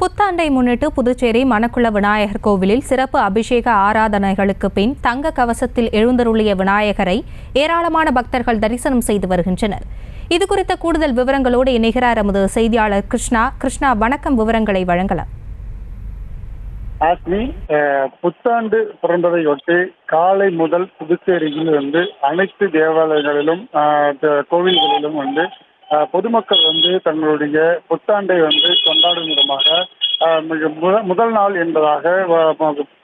புத்தாண்டை முன்னிட்டு புதுச்சேரி மணக்குள விநாயகர் கோவிலில் சிறப்பு அபிஷேக ஆராதனைகளுக்கு பின் தங்க கவசத்தில் எழுந்தருளிய விநாயகரை ஏராளமான பக்தர்கள் தரிசனம் செய்து வருகின்றனர். இதுகுறித்த கூடுதல் விவரங்களோடு இணைகிறார் எமது செய்தியாளர் கிருஷ்ணா. கிருஷ்ணா, வணக்கம். விவரங்களை வழங்கலாம். புத்தாண்டு பிறந்ததையொட்டி காலை முதல் புதுச்சேரியில் அனைத்து தேவாலயங்களிலும் கோவில்களிலும் பொதுமக்கள் தங்களுடைய புத்தாண்டை கொண்டாடும் விதமாக முதல் நாள் என்பதாக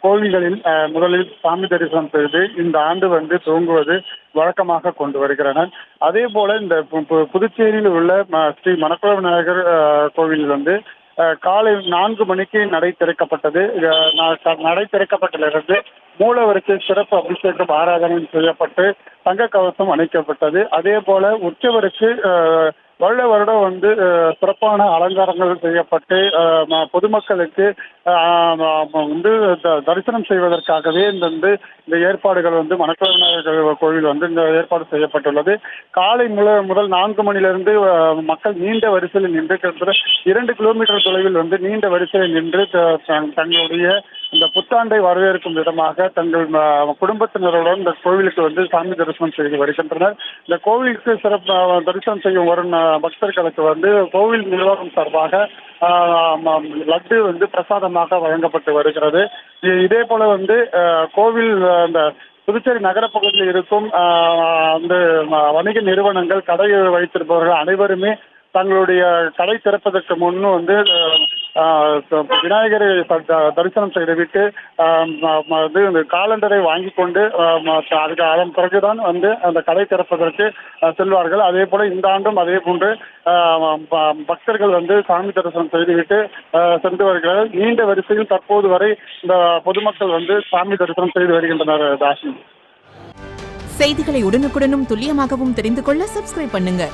கோவில்களில் முதலில் சாமி தரிசனம் செய்து இந்த ஆண்டு துவங்குவது வழக்கமாக கொண்டு வருகிறனர். அதே போல இந்த புதுச்சேரியில் உள்ள ஸ்ரீ மணக்குள விநாயகர் கோவில் காலை 4 மணிக்கு நடை திறக்கப்பட்டது. நடை திறக்கப்பட்டதிலிருந்து மூலவருக்கு சிறப்பு அபிஷேகம் ஆராதனை செய்யப்பட்டு தங்க கவசம் அணிக்கப்பட்டது. அதே போல உற்சவருக்கு வருடம் சிறப்பான அலங்காரங்கள் செய்யப்பட்டு பொதுமக்களுக்கு தரிசனம் செய்வதற்காகவே இந்த ஏற்பாடுகள் மணக்குள விநாயகர் கோவில் இந்த ஏற்பாடு செய்யப்பட்டுள்ளது. காலை முதல் 4 மணியிலிருந்து மக்கள் நீண்ட வரிசையில் நின்று 2 கிலோமீட்டர் தொலைவில் நீண்ட வரிசையில் நின்று தங்களுடைய இந்த புத்தாண்டை வரவேற்கும் விதமாக தங்கள் குடும்பத்தினருடன் இந்த கோவிலுக்கு சாமி தரிசனம் செய்து வருகின்றனர். இந்த கோவிலுக்கு சிறப்பு தரிசனம் செய்யும் வரும் பக்தர்களுக்கு கோவில் நிர்வாகம் சார்பாக லட்டு பிரசாதமாக வழங்கப்பட்டு வருகிறது. இதே போல கோவில் இந்த புதுச்சேரி நகர பகுதியில் இருக்கும் வணிக நிறுவனங்கள், கடை வைத்திருப்பவர்கள் அனைவருமே தங்களுடைய கடை திறப்பதற்கு முன்னு விநாயகரை தரிசனம் செய்துவிட்டு காலண்டரை வாங்கி கொண்டு அதன் பிறகுதான் அந்த கடை திறப்பதற்கு செல்வார்கள். அதே போல இந்த ஆண்டும் அதே போன்று பக்தர்கள் சாமி தரிசனம் செய்துவிட்டு சென்று வருகிறார்கள். நீண்ட வரிசையில் தற்போது வரை இந்த பொதுமக்கள் சாமி தரிசனம் செய்து வருகின்றனர். தாஷி, செய்திகளை உடனுக்குடனும் துல்லியமாகவும் தெரிந்து கொள்ள சப்ஸ்கிரைப் பண்ணுங்க.